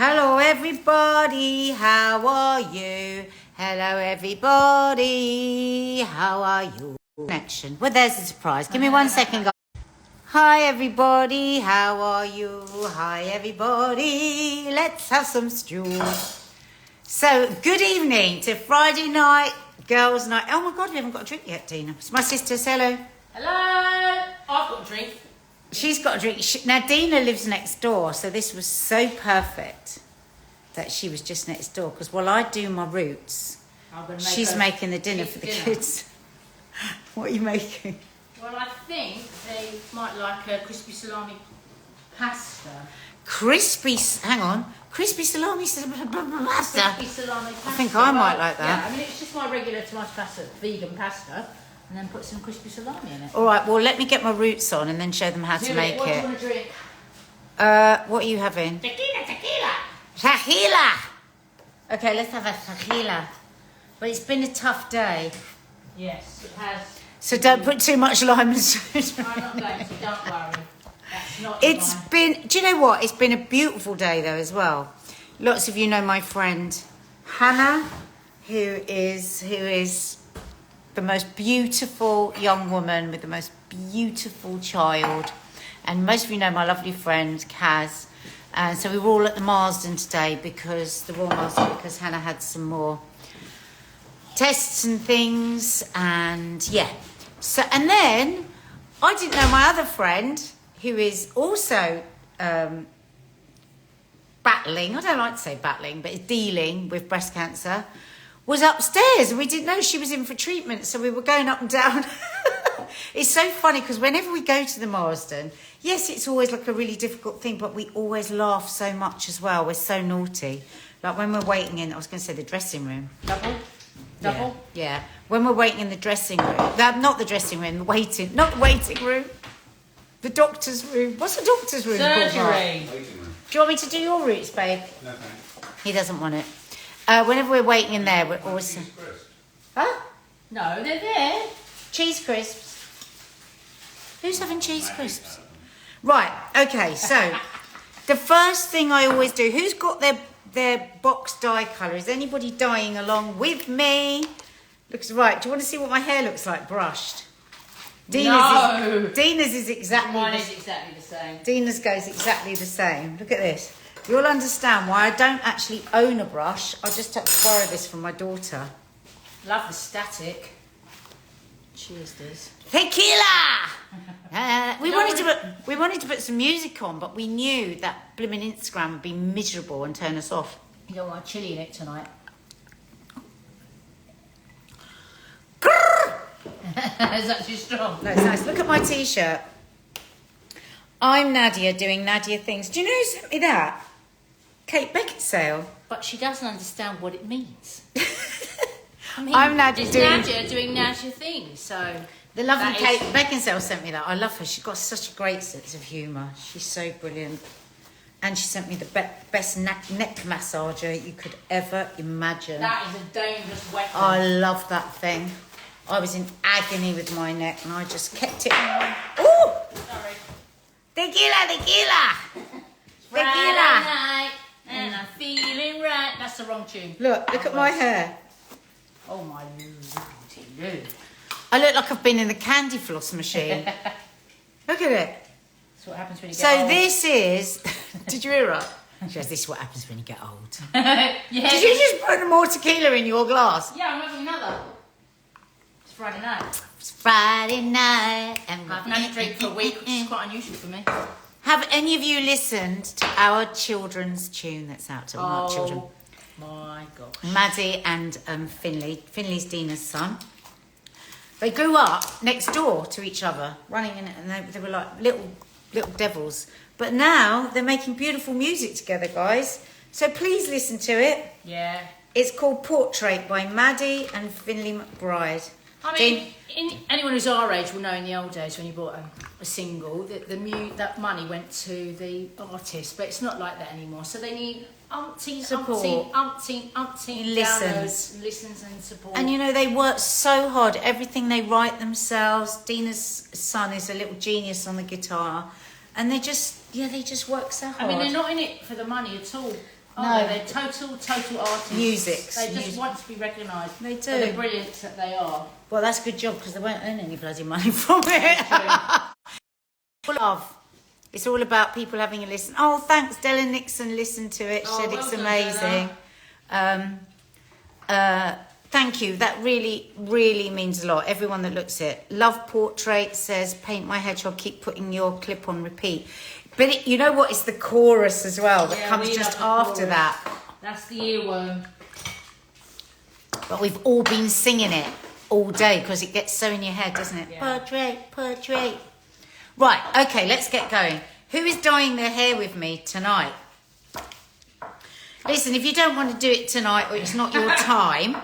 Hello everybody, how are you? Hello everybody, how are you? Connection. Well, there's a surprise. Give me 1 second, guys. Hi everybody, how are you? Hi everybody, let's have some stew. So, good evening to Friday night, girls' night. Oh my God, we haven't got a drink yet, Dina. It's my sister, say hello. Hello! I've got a drink. She's got a drink. Now, Dina lives next door, so this was so perfect that she was just next door. Because while I do my roots, she's making the dinner for the kids. What are you making? Well, I think they might like a crispy salami pasta. Crispy salami pasta? Crispy salami pasta. I think I might like that. Yeah, I mean, it's just my regular tomato pasta, vegan pasta. And then put some crispy salami in it. All right, well, let me get my roots on and then show them how to make it. What do you want to drink? What are you having? Tequila! Tequila! Okay, let's have a tequila. But it's been a tough day. Yes, it has. So don't put too much lime and soda. I'm not going to, don't worry. That's not It's been, do you know what? It's been a beautiful day though as well. Lots of you know my friend Hannah, who is the most beautiful young woman with the most beautiful child. And most of you know my lovely friend Kaz. And so we were all at the Marsden today because Hannah had some more tests and things. And yeah. So, and then I didn't know my other friend who is also battling, I don't like to say battling, but is dealing with breast cancer, was upstairs, and we didn't know she was in for treatment, so we were going up and down. It's so funny because whenever we go to the Marsden, yes, it's always like a really difficult thing, but we always laugh so much as well. We're so naughty. Like when we're waiting in, I was going to say the dressing room. Double? Yeah. When we're waiting in the dressing room, not the dressing room, not the waiting room, the doctor's room. What's the doctor's room called? Surgery. Do you want me to do your roots, babe? No, thanks. He doesn't want it. Whenever we're waiting in there, we're always... Huh? No, they're there. Cheese crisps. Who's having cheese crisps? Right, okay, so the first thing I always do, who's got their box dye colour? Is anybody dyeing along with me? Looks right. Do you want to see what my hair looks like brushed? Dina's is exactly Mine is exactly the same. Dina's goes exactly the same. Look at this. You'll understand why I don't actually own a brush. I just had to borrow this from my daughter. Love the static. Cheers, Diz. Tequila! We wanted to put some music on, but we knew that blooming Instagram would be miserable and turn us off. You don't want chili in it tonight. Is that too strong? No, it's nice. Look at my t-shirt. I'm Nadia doing Nadia things. Do you know who sent me that? Kate Beckinsale. But she doesn't understand what it means. I mean, I'm Nadia it's doing... Nadia doing Nadia things, so... The lovely Kate Beckinsale sent me that. I love her. She's got such a great sense of humour. She's so brilliant. And she sent me the best neck massager you could ever imagine. That is a dangerous weapon. I love that thing. I was in agony with my neck and I just kept it on. Ooh! Sorry. Tequila! Tequila! Friday night and I'm feeling right. That's the wrong tune. Look at my hair. Oh my lord. I look like I've been in the candy floss machine. Look at it. That's what happens when you get old. So this is... Did you hear her? She goes, this is what happens when you get old. Yeah. Did you just put more tequila in your glass? Yeah, I'm having another. It's Friday night. It's Friday night. And I've had a drink for a week, which is quite unusual for me. Have any of you listened to our children's tune that's out to our children? My gosh. Maddie and Finley. Finley's Dina's son. They grew up next door to each other, running in it, and they were like little devils. But now they're making beautiful music together, guys. So please listen to it. Yeah. It's called Portrait by Maddie and Finley McBride. I mean, anyone who's our age will know in the old days when you bought a single, that money went to the artist, but it's not like that anymore. So they need umpteen listens and support. And you know, they work so hard. Everything they write themselves. Dina's son is a little genius on the guitar. And they just work so hard. I mean, they're not in it for the money at all. No, they're total artists. Musics. They just want to be recognised. They do. For the brilliance that they are. Well, that's a good job because they won't earn any bloody money from it. Love. It's all about people having a listen. Oh, thanks, Della Nixon listened to it. Said it's amazing. Thank you. That really, really means a lot. Everyone that looks at it. Love Portrait says, paint my hedgehog, keep putting your clip on repeat. But you know what? It's the chorus as well that comes just after that. That's the earworm. But we've all been singing it all day because it gets so in your head, doesn't it? Yeah. Portrait. Right, okay, let's get going. Who is dyeing their hair with me tonight? Listen, if you don't want to do it tonight or it's not your time,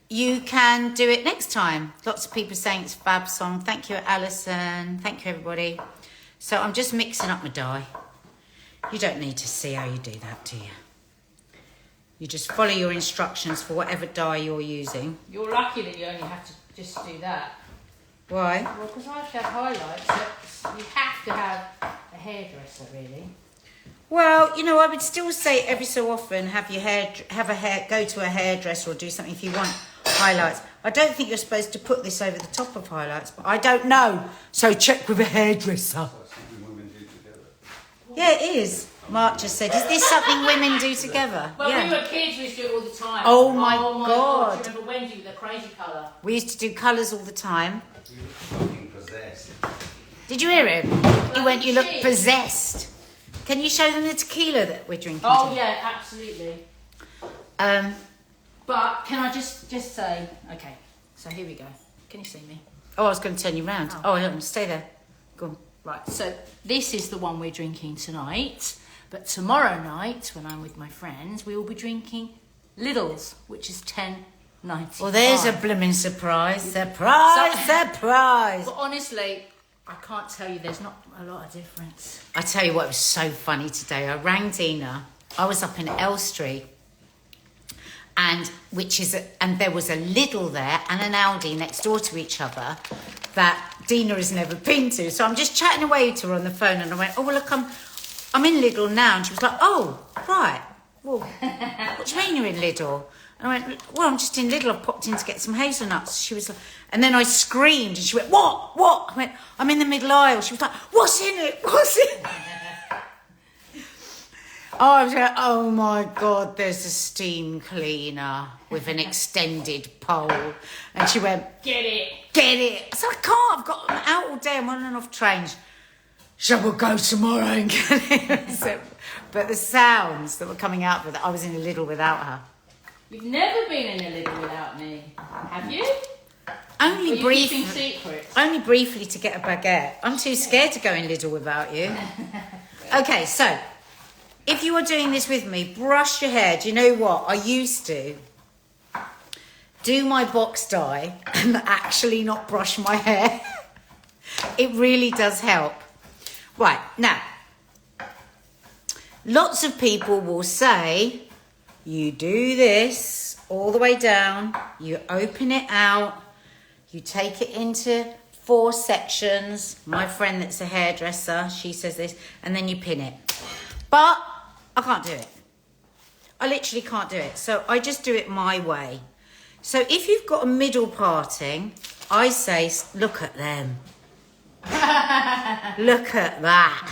you can do it next time. Lots of people saying it's a fab song. Thank you, Alison. Thank you, everybody. So I'm just mixing up my dye. You don't need to see how you do that, do you? You just follow your instructions for whatever dye you're using. You're lucky that you only have to just do that. Why? Well, because I have to have highlights. So you have to have a hairdresser, really. Well, you know, I would still say every so often go to a hairdresser or do something if you want highlights. I don't think you're supposed to put this over the top of highlights, but I don't know. So check with a hairdresser. Yeah, it is. Mark just said, is this something women do together? Well, yeah. we were kids, we used to do it all the time. Oh my God. Do you remember Wendy with the crazy colour? We used to do colours all the time. You look fucking possessed. Did you hear him? He went, you look possessed. Can you show them the tequila that we're drinking? Oh, today? yeah, absolutely. But can I just say, okay, so here we go. Can you see me? Oh, I was going to turn you round. Oh, stay there. Go on. Right, so this is the one we're drinking tonight. But tomorrow night, when I'm with my friends, we will be drinking Lidl's, which is $10.95. Well, there's a blooming surprise. Surprise! But honestly, I can't tell you, there's not a lot of difference. I tell you what, it was so funny today. I rang Dina. I was up in Elstree, and there was a Lidl there and an Aldi next door to each other that Dina has never been to. So I'm just chatting away to her on the phone, and I went, oh, well, look, I'm in Lidl now. And she was like, oh, right. Well, what do you mean you're in Lidl? And I went, well, I'm just in Lidl. I've popped in to get some hazelnuts. She was like, and then I screamed, and she went, what? I went, I'm in the middle aisle. She was like, what's in it? Oh, I was like, oh my God, there's a steam cleaner with an extended pole. And she went, get it. So I can't, I've got them out all day. I'm on and off trains. Shall we go tomorrow and get it? So, but the sounds that were coming out of it, I was in a Lidl without her. You've never been in a Lidl without me, have you? Only briefly. Secrets? Only briefly to get a baguette. I'm too scared to go in Lidl without you. Okay, so if you are doing this with me, brush your hair. Do you know what? I used to do my box dye and actually not brush my hair. It really does help. Right, now, lots of people will say, you do this all the way down, you open it out, you take it into 4 sections. My friend that's a hairdresser, she says this, and then you pin it. But I can't do it. I literally can't do it. So I just do it my way. So if you've got a middle parting, I say, look at them. Look at that.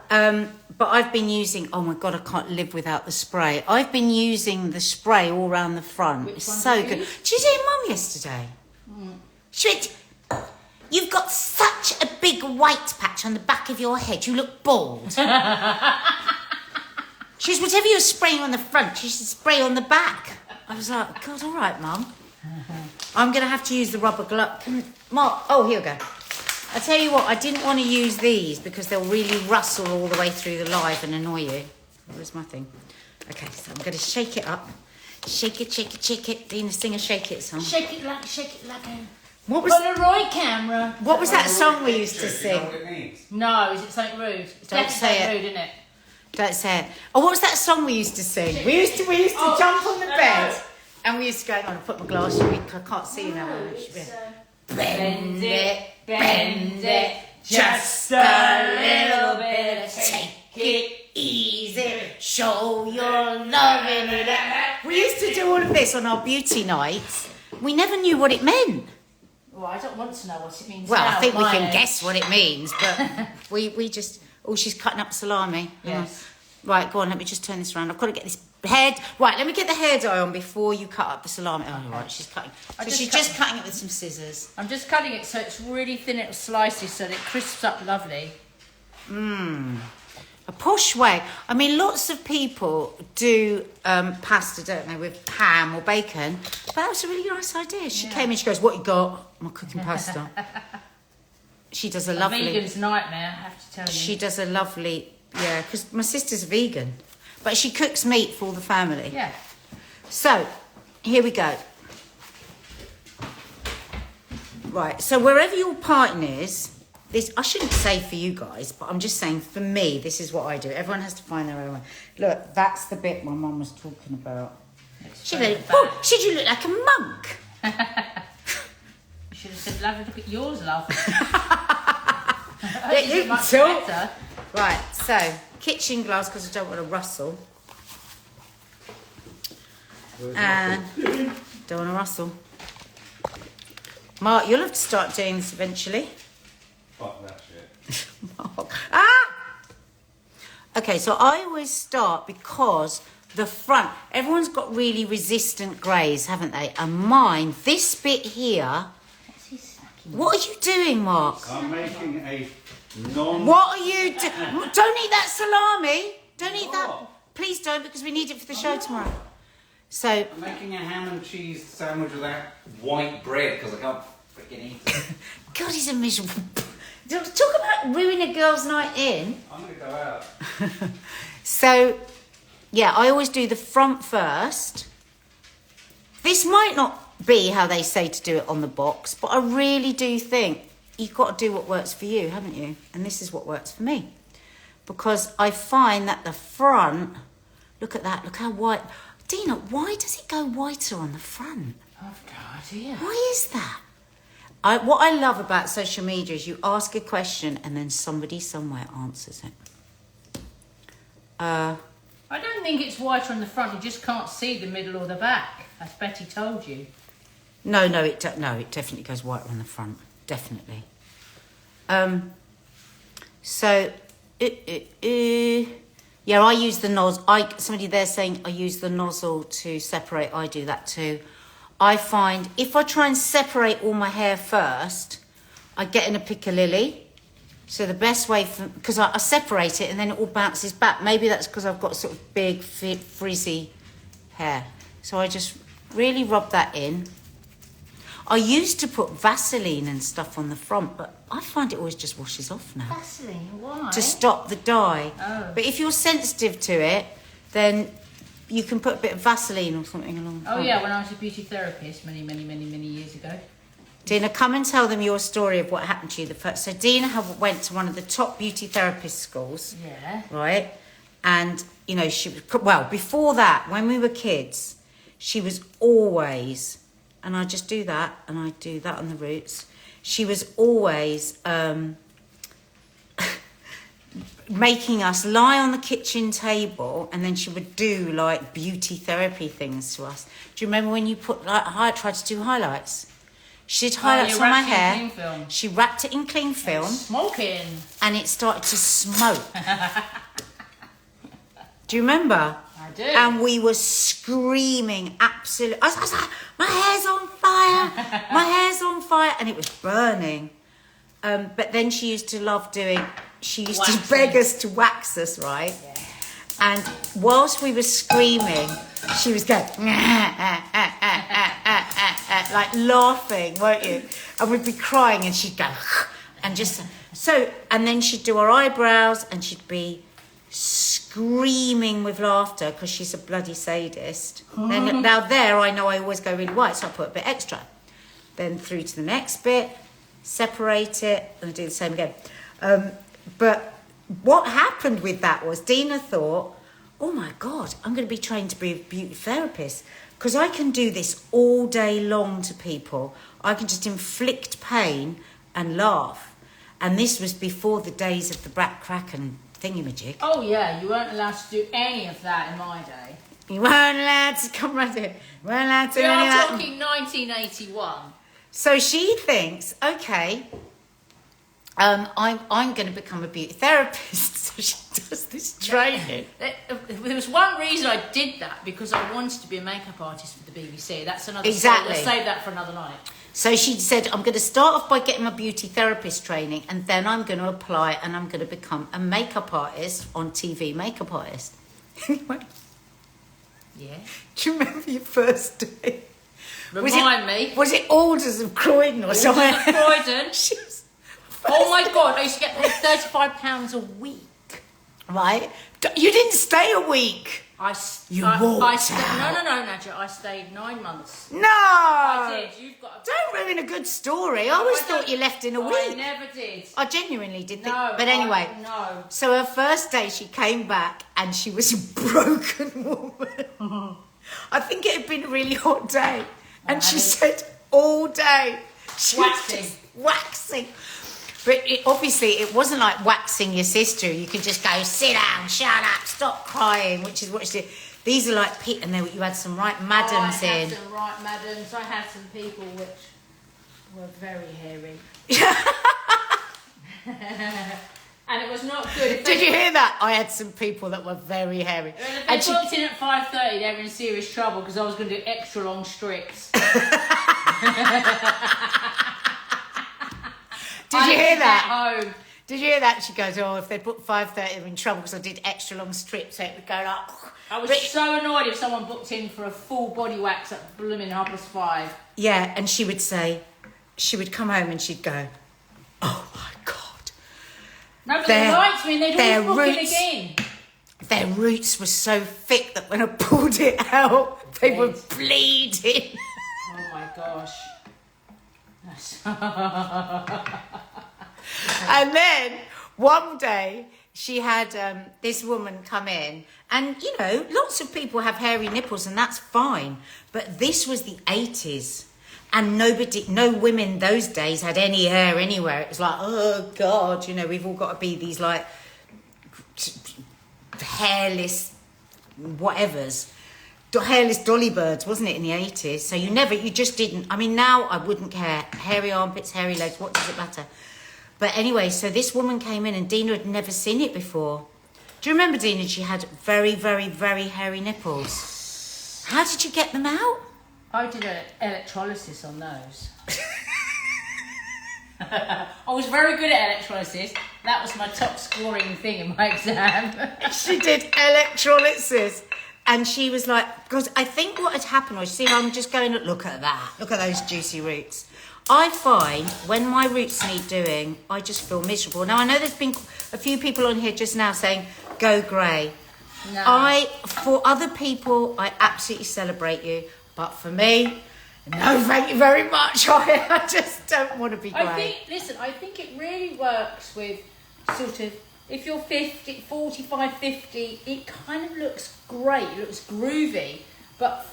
But I've been using, oh my God, I can't live without the spray. I've been using the spray all around the front. It's so good. Did you see Mum yesterday? She went, you've got such a big white patch on the back of your head. You look bald. She says, whatever you're spraying on the front, you should spray on the back. I was like, God, all right, Mum. I'm going to have to use the rubber glove. Mark, oh, here we go. I tell you what, I didn't want to use these because they'll really rustle all the way through the live and annoy you. Where's my thing? Okay, so I'm going to shake it up. Shake it, shake it, shake it. Dina, sing a shake it song. Shake it like a what was Polaroid camera. What was that song we used to sing? You know what it means? No, is it something rude? It's Don't say it. rude, isn't it? Don't say it. Oh, what was that song we used to sing? We used to jump on the bed and we used to go, I'm going to put my glasses on. I can't see you now. Bend it, just a little bit. Take it easy. show your love in it. We used to do all of this on our beauty nights. We never knew what it meant. Well, I don't want to know what it means. Well, now, I think we my can age. guess what it means, but we just... Oh, she's cutting up salami. Yes. Right, go on, let me just turn this around. I've got to get this head... Right, let me get the hair dye on before you cut up the salami. Oh, right, she's cutting. So she's just cutting it with some scissors. I'm just cutting it so it's really thin little slices so that it crisps up lovely. A posh way. I mean, lots of people do pasta, don't they, with ham or bacon. But that was a really nice idea. She came in, she goes, what you got? I'm cooking pasta. She does a lovely... Vegan's nightmare, I have to tell you. She does a lovely... Yeah, because my sister's vegan. But she cooks meat for all the family. Yeah. So, here we go. Right, so wherever your partner is, this, I shouldn't say for you guys, but I'm just saying for me, this is what I do. Everyone has to find their own way. Look, that's the bit my mum was talking about. Should you look like a monk? You should have said, love, look at yours, love. Let you much talk. better. Right, so kitchen gloves because I don't want to rustle. And don't want to rustle. Mark, you'll have to start doing this eventually. Fuck that shit. Mark. Ah! Okay, so I always start because the front, everyone's got really resistant greys, haven't they? And mine, this bit here. What's he snacking? What are you doing, Mark? I'm making a What are you doing? Don't eat that salami. Don't eat that. What? Please don't, because we need it for the show tomorrow. So, I'm making a ham and cheese sandwich with that white bread because I can't freaking eat it. God, he's a miserable... Talk about ruining a girl's night in. I'm going to go out. So, yeah, I always do the front first. This might not be how they say to do it on the box, but I really do think you've got to do what works for you, haven't you? And this is what works for me. Because I find that the front... Look at that, look how white... Dina, why does it go whiter on the front? I've no idea. Why is that? What I love about social media is you ask a question and then somebody somewhere answers it. I don't think it's whiter on the front. You just can't see the middle or the back, as Betty told you. No, it definitely goes whiter on the front. Definitely. Yeah, I use the nozzle. Somebody there saying I use the nozzle to separate. I do that too. I find if I try and separate all my hair first, I get in a piccalilli. So the best way, because I separate it and then it all bounces back. Maybe that's because I've got sort of big, frizzy hair. So I just really rub that in. I used to put Vaseline and stuff on the front, but I find it always just washes off now. Vaseline, why? To stop the dye. Oh. But if you're sensitive to it, then you can put a bit of Vaseline or something along the Oh front. yeah, when I was a beauty therapist many years ago. Dina, come and tell them your story of what happened to you the first. So Dina went to one of the top beauty therapist schools. Yeah. Right? And, you know, before that, when we were kids, she was always, and I just do that, and I do that on the roots. She was always making us lie on the kitchen table, and then she would do, like, beauty therapy things to us. Do you remember when you tried to do highlights? She did highlights on my hair. She wrapped it in cling film. Smoking. And it started to smoke. Do you remember? I do. And we were screaming absolutely. I was like, my hair's on fire. My hair's on fire. And it was burning. But then she used to love doing, she used to beg us to wax us, right? Yeah. And whilst we were screaming, she was going, like laughing, weren't you? And we'd be crying and she'd go, and just, so, and then she'd do her eyebrows and she'd be screaming with laughter because she's a bloody sadist. Then, now there, I know I always go really white, so I put a bit extra. Then through to the next bit, separate it, and I do the same again. But what happened with that was Dina thought, oh my God, I'm going to be trained to be a beauty therapist because I can do this all day long to people. I can just inflict pain and laugh. And this was before the days of the back crack and thingamajig. Oh yeah, you weren't allowed to do any of that in my day. You weren't allowed to come right here. You weren't allowed to We do any of are that. talking 1981. So she thinks, okay, I'm going to become a beauty therapist. So she does this training. There was one reason I did that, because I wanted to be a makeup artist for the BBC. That's another Exactly. story. Let's save that for another night. So she said, I'm going to start off by getting my beauty therapist training, and then I'm going to apply and I'm going to become a makeup artist on TV, makeup artist. Anyway, Yeah. do you remember your first day? Remind me. Was it Alders of Croydon or Alders somewhere? of Croydon. She was- Oh my God, I used to get paid £35 a week. Right? You didn't stay a week. You walked out. No, Nadja. I stayed 9 months. No. I did. You've got. Don't ruin a good story. I always thought you left in a week. I never did. I genuinely did think. No. But anyway. No. So her first day, she came back and she was a broken woman. I think it had been a really hot day. And she said all day. She was Waxing. just waxing. But obviously, it wasn't like waxing your sister. You could just go, sit down, shut up, stop crying, which is what she did. These are like, and then you had some right madams I in. had some right madams. I had some people which were very hairy. And it was not good. Did you hear that? I had some people that were very hairy. And if they booked in at 5:30, they were in serious trouble because I was going to do extra long strips. Did you hear that? Home. Did you hear that? She goes, oh, if they booked 5:30, they're in trouble because I did extra long strips, so it would go like... I was so annoyed if someone booked in for a full body wax at blooming 5:30. Yeah, and she would say, she would come home and she'd go, oh my God. No, but they liked me and they'd their always book it roots- again. Their roots were so thick that when I pulled it out, they were bleeding. Oh my gosh. And then one day she had this woman come in, and you know, lots of people have hairy nipples, and that's fine. But this was the 80s, and no women those days had any hair anywhere. It was like, oh God, you know, we've all got to be these like hairless whatevers. Hairless dolly birds, wasn't it, in the 80s? So you just didn't. I mean, now I wouldn't care. Hairy armpits, hairy legs, what does it matter? But anyway, so this woman came in and Dina had never seen it before. Do you remember, Dina? She had very, very, very hairy nipples. How did you get them out? I did an electrolysis on those. I was very good at electrolysis. That was my top scoring thing in my exam. She did electrolysis. And she was like, because I think what had happened was, see, I'm just going, look at that. Look at those juicy roots. I find when my roots need doing, I just feel miserable. Now, I know there's been a few people on here just now saying, go grey. No. For other people, I absolutely celebrate you. But for me, no, thank you very much. I just don't want to be grey. I think it really works with sort of, if you're 50, 45, 50, it kind of looks great, it looks groovy, but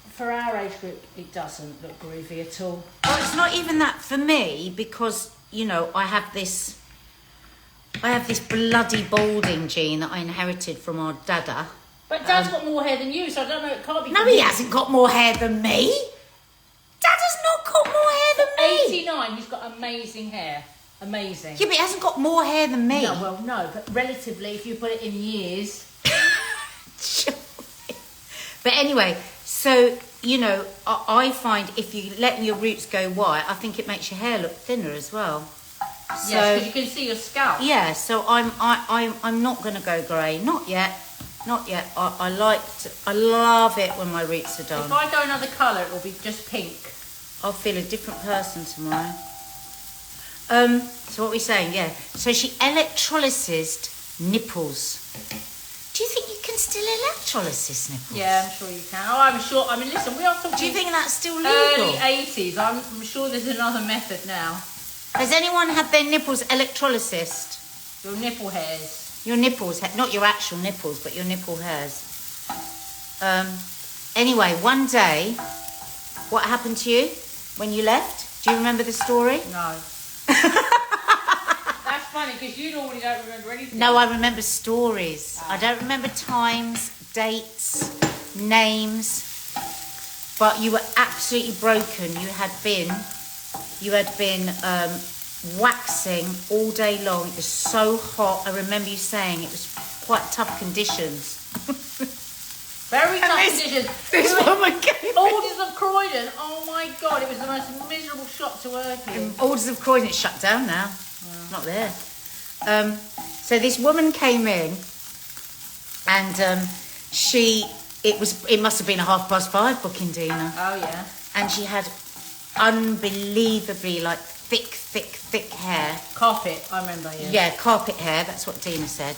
for our age group, it doesn't look groovy at all. Well, it's not even that for me, because, you know, I have this bloody balding gene that I inherited from our dada. But Dad's got more hair than you, so I don't know, it can't be... No, he hasn't got more hair than me. Dada's not got more hair than me. 89, he's got amazing hair. Amazing. Yeah, but he hasn't got more hair than me. No, well, no, but relatively, if you put it in years... But anyway, so, you know, I find if you let your roots go white, I think it makes your hair look thinner as well. Yes, because you can see your scalp. Yeah, so I'm not going to go grey. Not yet. Not yet. I love it when my roots are done. If I go another colour, it will be just pink. I'll feel a different person tomorrow. So what we're saying, yeah. So she electrolysed nipples. Do you think you can still electrolysis nipples? Yeah, I'm sure you can. Oh, I'm sure. I mean, listen, we are talking... Do you think that's still legal? Early 80s. I'm sure there's another method now. Has anyone had their nipples electrolysed? Your nipple hairs. Your nipples, not your actual nipples, but your nipple hairs. Anyway, one day, what happened to you when you left? Do you remember the story? No. That's funny because you normally don't remember anything. No, I remember stories. I don't remember times, dates, names. But you were absolutely broken. You had been waxing all day long. It was so hot. I remember you saying it was quite tough conditions. Very tough conditions. This woman came. Alders of Croydon. Oh my God, it was the most miserable shop to work in. Alders of Croydon, it's shut down now. It's not there. So this woman came in, and it must have been 5:30 booking, Dina. Oh yeah. And she had unbelievably like thick hair. Carpet, I remember. Yeah. Yeah, carpet hair. That's what Dina said.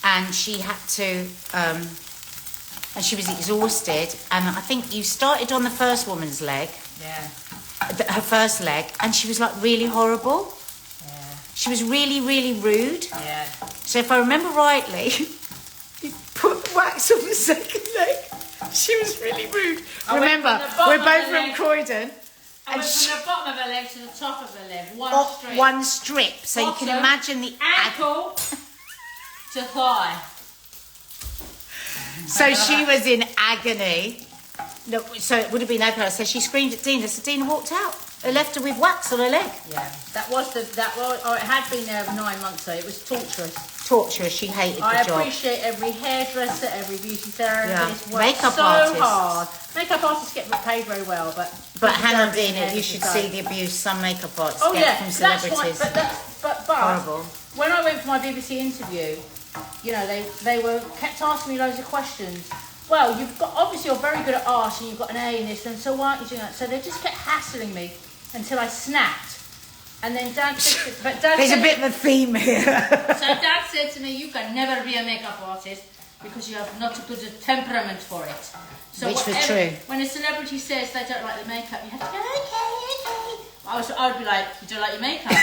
And she had to, and she was exhausted. And I think you started on the first woman's leg. Yeah. Her first leg, and she was like really horrible. Yeah. She was really, really rude. Yeah. So if I remember rightly, you put wax on the second leg. She was really rude. Remember, we're both from Croydon. I went from the bottom of her leg to the top of her leg. One strip. So you can imagine the ankle to thigh. So she was in agony. No, so it would have been okay. So she screamed at Dina. So Dina walked out. They left her with wax on her leg. Yeah, it had been there 9 months, so it was torturous. Torturous. She hated the job. I appreciate every hairdresser, every beauty therapist. Yeah. Makeup so artists. hard. Makeup artists get paid very well, but Hannah and Dina, you should see the abuse some makeup artists get from celebrities. But horrible. When I went for my BBC interview, you know, they kept asking me loads of questions. Well, you're very good at art and you've got an A in this, and so why aren't you doing that? So they just kept hassling me until I snapped. And then Dad said, there's a bit of a theme here. So Dad said to me, you can never be a makeup artist because you have not a good temperament for it. So which was true. When a celebrity says they don't like the makeup, you have to go, okay. I would be like, you don't like your makeup?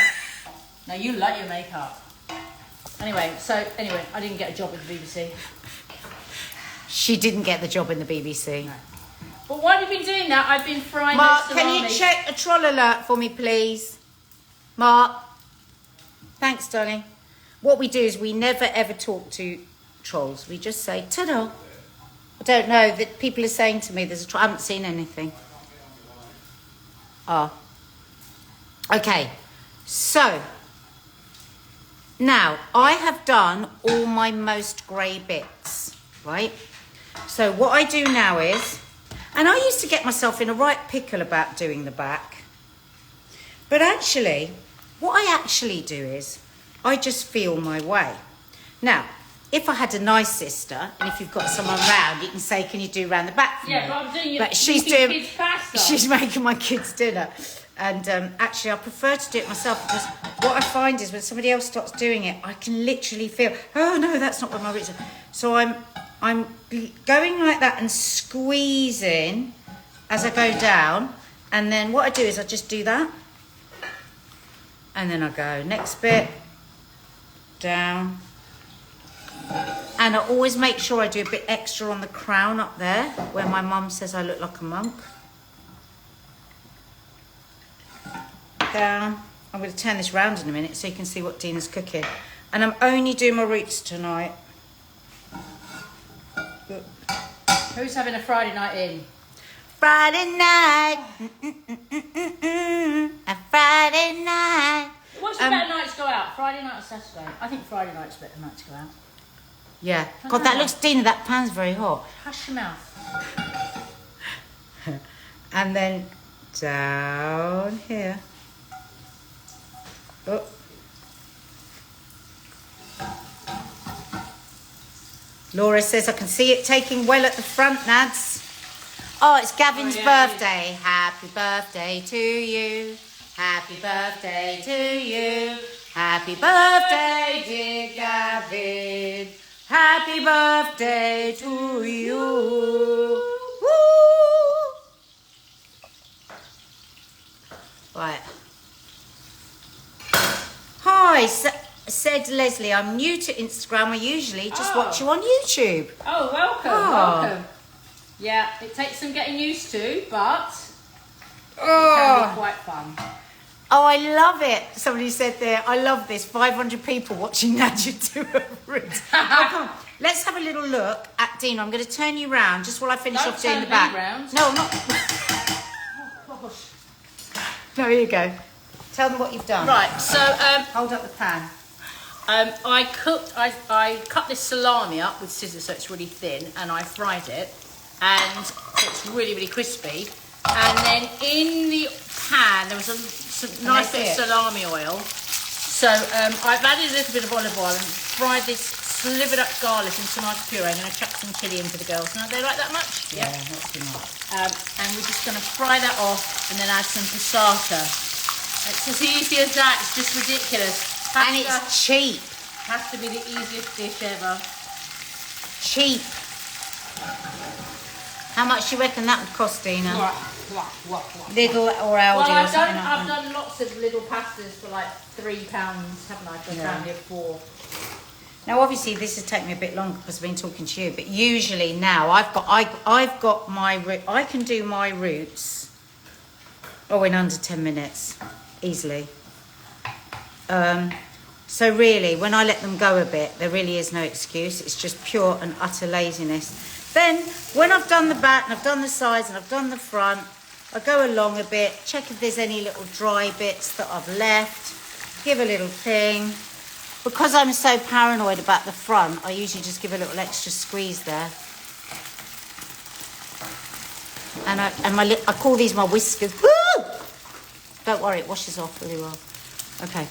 No, you like your makeup. Anyway, I didn't get a job with the BBC. She didn't get the job in the BBC. No. But what have you been doing now? I've been frying Mark, those can you check a troll alert for me, please? Mark. Thanks, darling. What we do is we never ever talk to trolls. We just say, ta-da. I don't know, that people are saying to me there's a troll. I haven't seen anything. Oh. Okay. So, now, I have done all my most grey bits, right? So what I do now is, and I used to get myself in a right pickle about doing the back, but actually, what I actually do is, I just feel my way. Now, if I had a nice sister, and if you've got someone round, you can say, can you do round the back for me? Yeah, but I'm doing But kids' pasta. She's making my kids dinner. And actually, I prefer to do it myself because what I find is when somebody else starts doing it, I can literally feel, oh no, that's not where my roots are. So I'm going like that and squeezing as I go down. And then what I do is I just do that. And then I go next bit, down. And I always make sure I do a bit extra on the crown up there where my mum says I look like a monk. Down. I'm going to turn this round in a minute so you can see what Dina's cooking. And I'm only doing my roots tonight. Who's having a Friday night in? Friday night. A Friday night. What's your better night to go out? Friday night or Saturday? I think Friday night's a better night to go out. Yeah. God, that looks, Dina, that pan's very hot. Hush your mouth. And then down here. Oh. Laura says, I can see it taking well at the front, Nads. Oh, it's Gavin's birthday. Yeah. Happy birthday to you. Happy birthday to you. Happy birthday, dear Gavin. Happy birthday to you. Woo! Right. Hi, said Leslie. I'm new to Instagram. I usually just watch you on YouTube. Oh, welcome, welcome. Yeah, it takes some getting used to, but it can be quite fun. Oh, I love it. Somebody said there, I love this. 500 people watching Nadja do a route. Oh, come on. Let's have a little look at Dina. I'm going to turn you round just while I finish Don't off doing turn the me back. round. No, not. Oh, gosh. No, here you go. Tell them what you've done. Right, so Hold up the pan. I cut this salami up with scissors so it's really thin, and I fried it, and it's really, really crispy. And then in the pan there was some nice bit of salami oil. So I've added a little bit of olive oil and fried this slivered up garlic and tomato puree. I'm going to chuck some chilli in for the girls. Now, they like that much? Yeah, not too much. And we're just going to fry that off and then add some passata. It's as easy as that. It's just ridiculous. And it's cheap. Has to be the easiest dish ever. Cheap. How much do you reckon that would cost, Dina? Lidl or Aldi? Well, or something I've like that. done lots of little pastas for like £3, haven't I? For a family of 4. Now, obviously, this has taken me a bit longer because I've been talking to you. But usually now, I've got my I can do my roots. In under 10 minutes, easily. So really, when I let them go a bit, there really is no excuse. It's just pure and utter laziness. Then, when I've done the back and I've done the sides and I've done the front, I go along a bit, check if there's any little dry bits that I've left, give a little thing. Because I'm so paranoid about the front, I usually just give a little extra squeeze there. And I call these my whiskers. Woo! Don't worry, it washes off really well. Okay.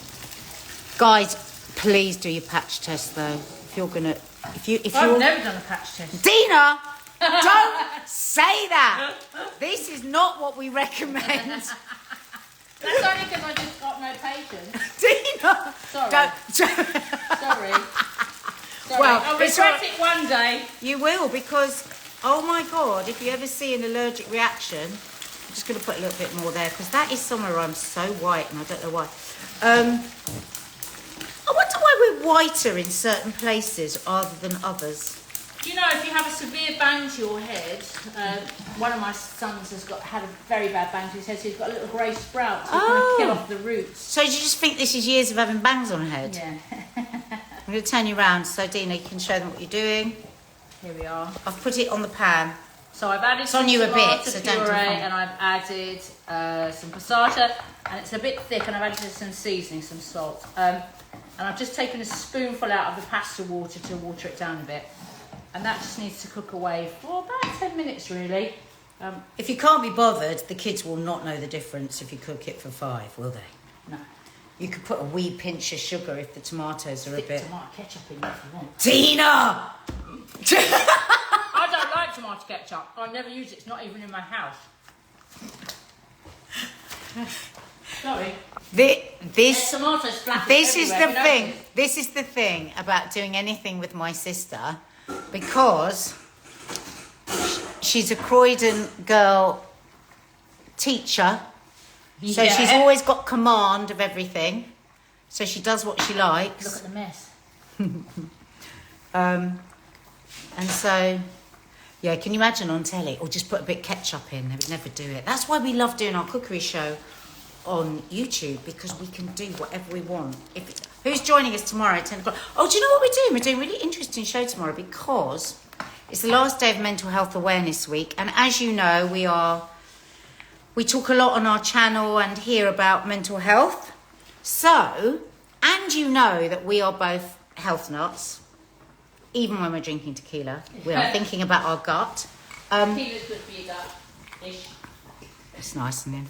Guys, please do your patch test though. If you're gonna, if I've never done a patch test. Dina, don't say that. This is not what we recommend. That's only because I just got no patience. Dina, Sorry. Sorry. Well, I'll it's regret it one day. You will, because oh my God, if you ever see an allergic reaction, I'm just going to put a little bit more there because that is somewhere where I'm so white and I don't know why. I wonder why we're whiter in certain places rather than others. You know, if you have a severe bang to your head, one of my sons has had a very bad bang to his head, so he's got a little grey sprout, so he's going to kill off the roots. So do you just think this is years of having bangs on her head? Yeah. I'm going to turn you around so Dina, you can show them what you're doing. Here we are. I've put it on the pan. So I've added on some you a tomato bit, so puree, don't do and I've added some passata, and it's a bit thick, and I've added some seasoning, some salt. And I've just taken a spoonful out of the pasta water to water it down a bit. And that just needs to cook away for about 10 minutes, really. If you can't be bothered, the kids will not know the difference if you cook it for 5, will they? No. You could put a wee pinch of sugar if the tomatoes are a bit... Tomato ketchup in if you want. Dina! I don't like tomato ketchup. I never use it. It's not even in my house. Sorry. This tomatoes splattered is everywhere, the you thing. notice? This is the thing about doing anything with my sister, because she's a Croydon girl teacher, so Yeah. she's always got command of everything. So she does what she likes. Look at the mess. And so, yeah, can you imagine on telly? Or just put a bit of ketchup in. They would never do it. That's why we love doing our cookery show on YouTube, because we can do whatever we want. Who's joining us tomorrow at 10 o'clock? Oh, do you know what we're doing? We're doing a really interesting show tomorrow because it's the last day of Mental Health Awareness Week. And as you know, we talk a lot on our channel and here about mental health. So, and you know that we are both health nuts. Even when we're drinking tequila, we are thinking about our gut. Tequila's good for your gut-ish. It's nice, isn't it?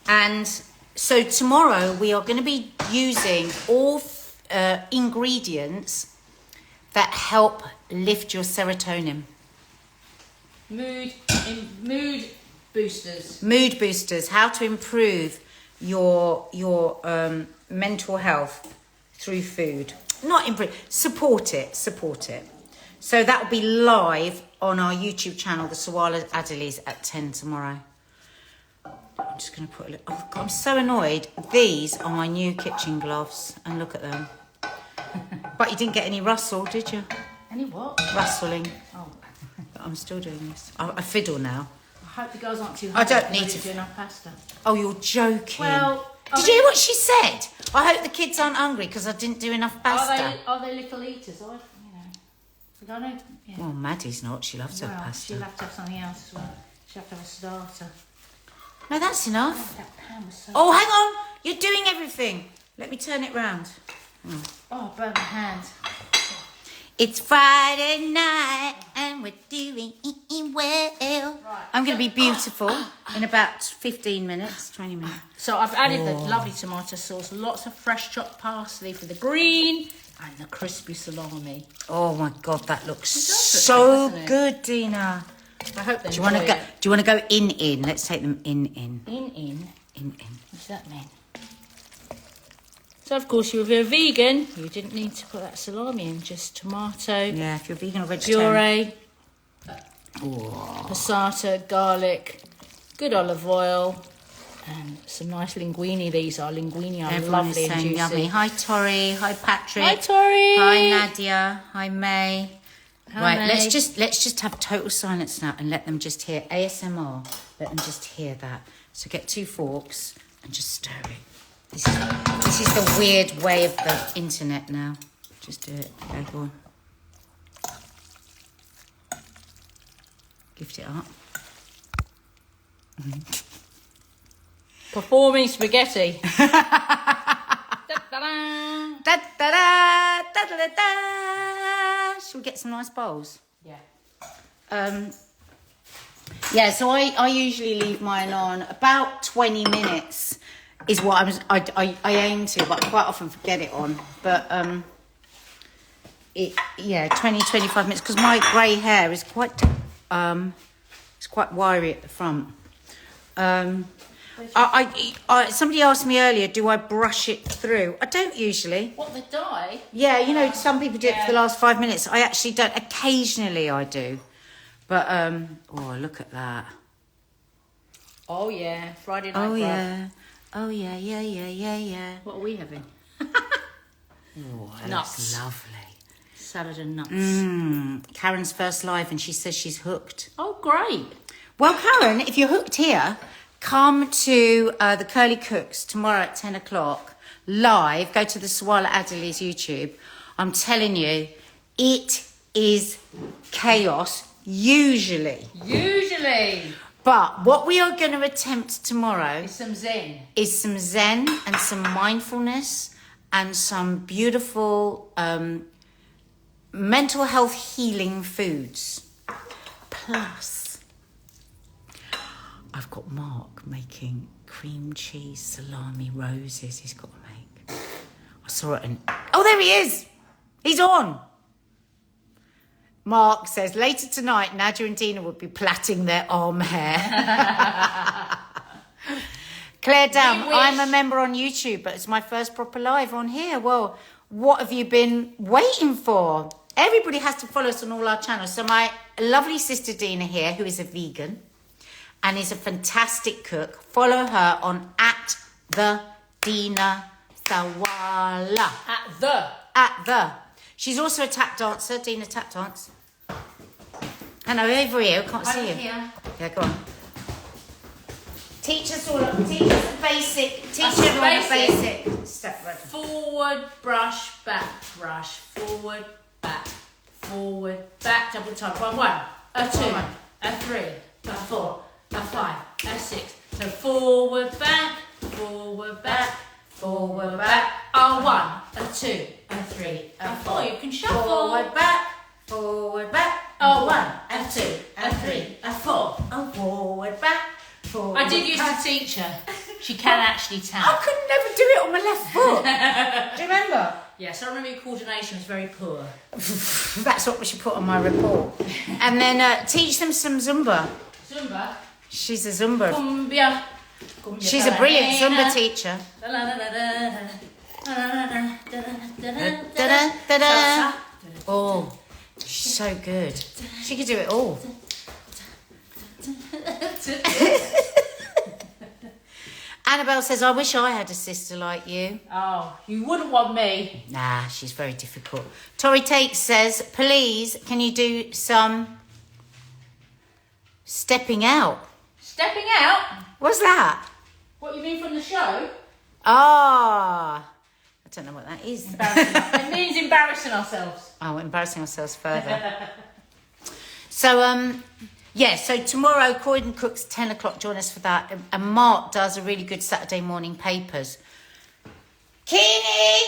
And so tomorrow we are going to be using all ingredients that help lift your serotonin. Mood boosters. Mood boosters. How to improve your mental health through food. Not improve, support it. So that will be live on our YouTube channel, the Sawalha-Adderleys, at 10 tomorrow. I'm just going to put a little... Oh, God, I'm so annoyed. These are my new kitchen gloves, and look at them. But you didn't get any rustle, did you? Any what? Rustling. Oh. But I'm still doing this. I fiddle now. I hope the girls aren't too I hungry. don't need to. do enough pasta. Oh, you're joking. Well, did you hear what she said? I hope the kids aren't hungry because I didn't do enough pasta. Are they little eaters? I know. Yeah. Well, Maddie's not. She loves her Well, pasta. she'll have to have something else as well. She'll have to have a starter. No, that's enough. That pan was so... Oh, hang on. You're doing everything. Let me turn it round. Oh, burn my hand. It's Friday night and we're doing well. Right. I'm going to be beautiful in about 15 minutes, 20 minutes. So I've added the lovely tomato sauce, lots of fresh chopped parsley for the green, and the crispy salami. Oh my God, that looks look so good, doesn't it? good, Dina. I hope they Do you want to go? Do you want to go in? Let's take them in. In. In. What does that mean? So of course, if you're vegan, you didn't need to put that salami in, just tomato, Yeah, if you're vegan or vegetarian. puree, passata, garlic, good olive oil, and some nice linguine. These are linguine are Everyone lovely is and saying juicy. yummy. Hi Tori. Hi Patrick. Hi Tori. Hi Nadia. Hi May. Hi, Right, May. let's just have total silence now and let them just hear ASMR. Let them just hear that. So get 2 forks and just stir it. This is the weird way of the internet now. Just do it. Okay, go on. Gift it up. Performing spaghetti. Da, da, da, da, da, da. Shall we get some nice bowls? Yeah. Yeah, so I usually leave mine on about 20 minutes is what I aim to, but I quite often forget it on. But 20-25 minutes because my grey hair is quite it's quite wiry at the front. Somebody asked me earlier, do I brush it through? I don't usually. What, the dye? Yeah, you know, some people do it for the Yeah. last 5 minutes. I actually don't. Occasionally I do. But, oh, look at that. Oh yeah, Friday night. Oh, grub. yeah. Oh, yeah. What are we having? Oh, that Nuts. looks lovely. Salad and nuts. Karen's first live and she says she's hooked. Oh great. Well, Karen, if you're hooked here, come to the Curly Cooks tomorrow at 10 o'clock live. Go to the Sawalha-Adderleys YouTube. I'm telling you, it is chaos, usually. But what we are going to attempt tomorrow It's some zen. is some zen and some mindfulness and some beautiful mental health healing foods. Plus, I've got Mark making cream cheese salami roses he's got to make. I saw it and... Oh, there he is! He's on! Mark says, later tonight, Nadia and Dina will be plaiting their arm hair. Claire Dam, wish. I'm a member on YouTube, but it's my first proper live on here. Well, what have you been waiting for? Everybody has to follow us on all our channels. So my lovely sister Dina here, who is a vegan and is a fantastic cook, follow her on @the_Dina Sawalha. At the. She's also a tap dancer, Dina Tap Dance. Hello, over here, I can't see you. Here. Yeah, go on. Teach us the basic, teach everyone the basic step. Right. Forward, brush, back, brush, forward, back, double time. 1, a 2, a 3, a 4, a 5, a 6. So forward, back, forward, back, forward, back. A 1, a 2, a 3, a 4. You can shuffle. Forward, back. A 1, a 2, a 3, a 4. A forward, back. Forward, I did used to back. teach her. She can actually I tap. could never do it on my left foot. Do you remember? Yes, I remember your coordination was very poor. That's what we should put on my report. And then teach them some Zumba. Zumba. She's a Zumba. Cumbia. She's a brilliant Zumba teacher. Da-da. Oh, she's so good. She could do it all. Annabelle says, I wish I had a sister like you. Oh, you wouldn't want me. Nah, she's very difficult. Tori Tate says, please, can you do some stepping out? Stepping out? What's that? What you mean from the show? Ah, I don't know what that is. It means embarrassing ourselves. Oh, embarrassing ourselves further. So, yeah, so tomorrow, Croydon Cooks, 10 o'clock, join us for that. And Mark does a really good Saturday morning papers. Keeney,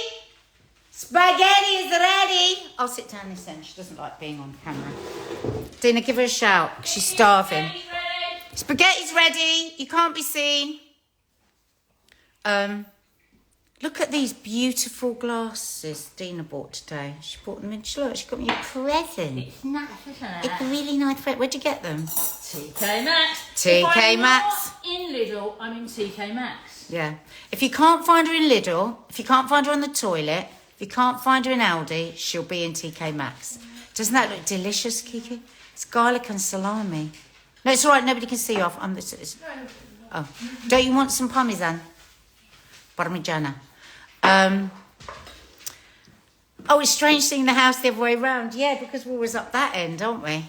spaghetti is ready. I'll sit down this end. She doesn't like being on camera. Dina, give her a shout. She's starving. Spaghetti's ready. You can't be seen. Look at these beautiful glasses Dina bought today. She bought them in. Look, she got me a present. It's nice, isn't it? It's a really nice present. Where'd you get them? TK Maxx. TK If I'm Maxx. not in Lidl, I'm in TK Maxx. Yeah. If you can't find her in Lidl, if you can't find her on the toilet, if you can't find her in Aldi, she'll be in TK Maxx. Doesn't that look delicious, Kiki? It's garlic and salami. No, it's all right. Nobody can see you off. Oh, don't you want some parmesan? Parmigiana. Oh, it's strange seeing the house the other way around. Yeah, because we're always up that end, aren't we?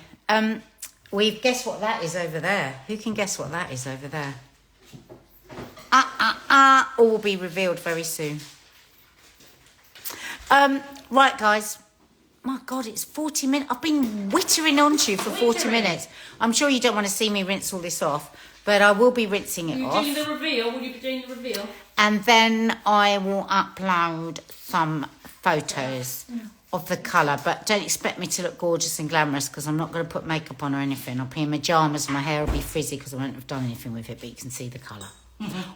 We've guessed what that is over there. Who can guess what that is over there? All will be revealed very soon. Right, guys. My God, it's 40 minutes. I've been whittering onto you for 40 minutes. I'm sure you don't want to see me rinse all this off, but I will be rinsing it off. Will you be doing the reveal? And then I will upload some photos of the colour. But don't expect me to look gorgeous and glamorous because I'm not going to put makeup on or anything. I'll be in pyjamas and my hair will be frizzy because I won't have done anything with it, but you can see the colour.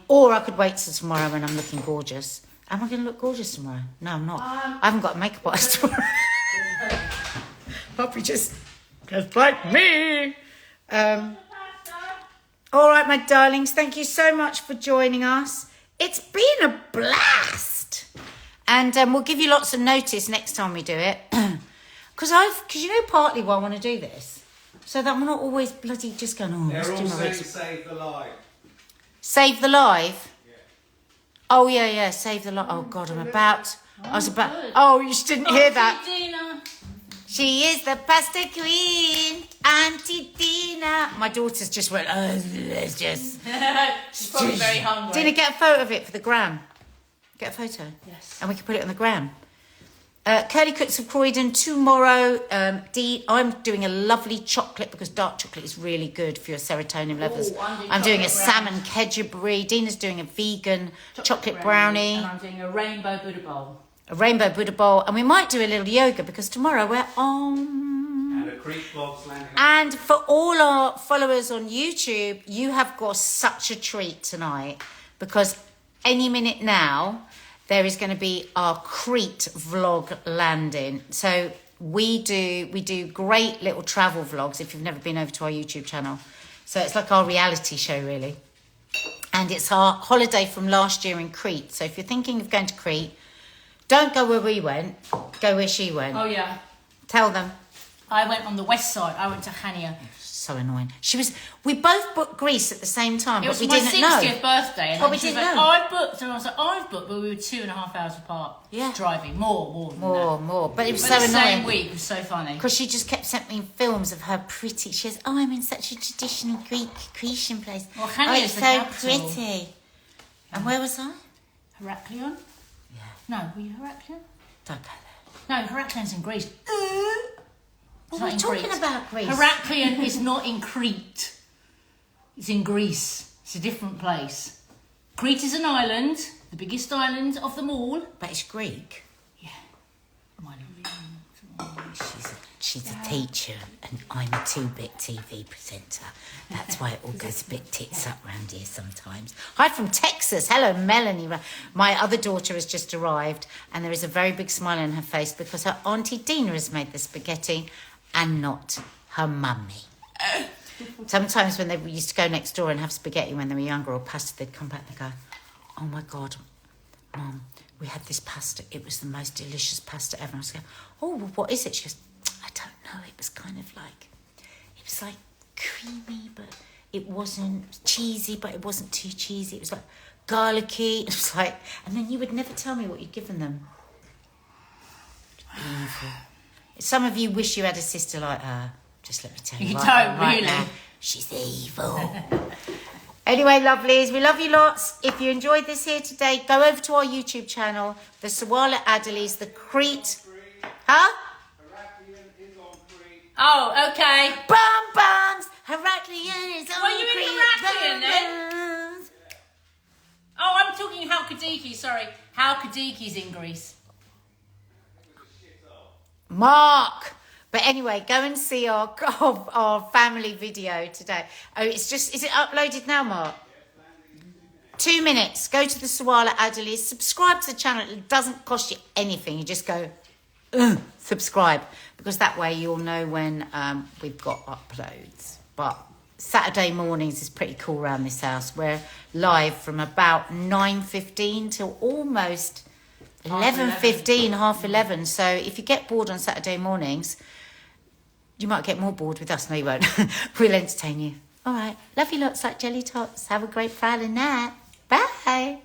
Or I could wait till tomorrow when I'm looking gorgeous. Am I going to look gorgeous tomorrow? No, I'm not. I haven't got a makeup artist tomorrow. I'll be just like me. All right, my darlings. Thank you so much for joining us. It's been a blast. And we'll give you lots of notice next time we do it. Because you know partly why I want to do this. So that I'm not always bloody just going, oh, They're let's all do my saying ritual. save the live. Save the live? Yeah. Oh, yeah, save the live. Oh, God, Oh, you didn't hear that. Dina. She is the pasta queen, Auntie Dina. My daughter's just went, it's just... She's probably very hungry. Dina, get a photo of it for the gram. Get a photo. Yes. And we can put it on the gram. Curly Cooks of Croydon tomorrow. I'm doing a lovely chocolate because dark chocolate is really good for your serotonin levels. Ooh, I'm doing a chocolate salmon kedgeree. Dina's doing a vegan chocolate brownie. And I'm doing a rainbow Buddha bowl. A rainbow Buddha bowl. And we might do a little yoga because tomorrow we're on. And a creek box landing. And for all our followers on YouTube, you have got such a treat tonight because any minute now, there is going to be our Crete vlog landing. So we do great little travel vlogs if you've never been over to our YouTube channel. So it's like our reality show, really. And it's our holiday from last year in Crete. So if you're thinking of going to Crete, don't go where we went, go where she went. Oh, yeah. Tell them. I went on the west side. I went to Hania. So annoying. We both booked Greece at the same time, but we didn't know. It was my 60th birthday. And But we she was didn't like, know. I booked. And I was like, I've booked, but we were 2.5 hours apart. Yeah. Driving. More than that. More. But it was But so the annoying. same week. It was so funny. Because she just kept sending me films of her pretty. She says, I'm in such a traditional Grecian place. Well, Hania it's is the so capital. pretty. And where was I? Heraklion? Yeah. No, were you Heraklion? Don't go there. No, Heraklion's in Greece. What not are we in talking Crete. about, Greece? Heraklion is not in Crete. It's in Greece. It's a different place. Crete is an island, the biggest island of them all. But it's Greek. Yeah. She's a teacher and I'm a 2-bit TV presenter. That's why it all goes a bit tits up round here sometimes. Hi from Texas. Hello, Melanie. My other daughter has just arrived and there is a very big smile on her face because her Auntie Dina has made the spaghetti and not her mummy. Sometimes when they used to go next door and have spaghetti when they were younger or pasta, they'd come back and go, oh my God, Mum, we had this pasta. It was the most delicious pasta ever. And I was going, oh, well, what is it? She goes, I don't know. It was kind of like, it was like creamy, but it wasn't cheesy, but it wasn't too cheesy. It was like garlicky. It was like, and then you would never tell me what you'd given them. Evil. Some of you wish you had a sister like her. Just let me tell you. You right don't right really. now. She's evil. Anyway, lovelies, we love you lots. If you enjoyed this here today, go over to our YouTube channel, the Sawalha-Adderleys, the Crete. Huh? Oh, okay. Bum bums! Heraclian is on Were you in Crete. Heraclian then? Oh, I'm talking Halkidiki, sorry. Halkidiki's in Greece. Mark! But anyway, go and see our family video today. Oh, it's just, is it uploaded now, Mark? 2 minutes. Go to the Sawalha-Adderleys. Subscribe to the channel. It doesn't cost you anything. You just go, subscribe. Because that way you'll know when we've got uploads. But Saturday mornings is pretty cool around this house. We're live from about 9:15 till almost 11:15, half 11. So if you get bored on Saturday mornings, you might get more bored with us. No, you won't. We'll entertain you. All right. Love you lots like jelly tots. Have a great Friday night. Bye.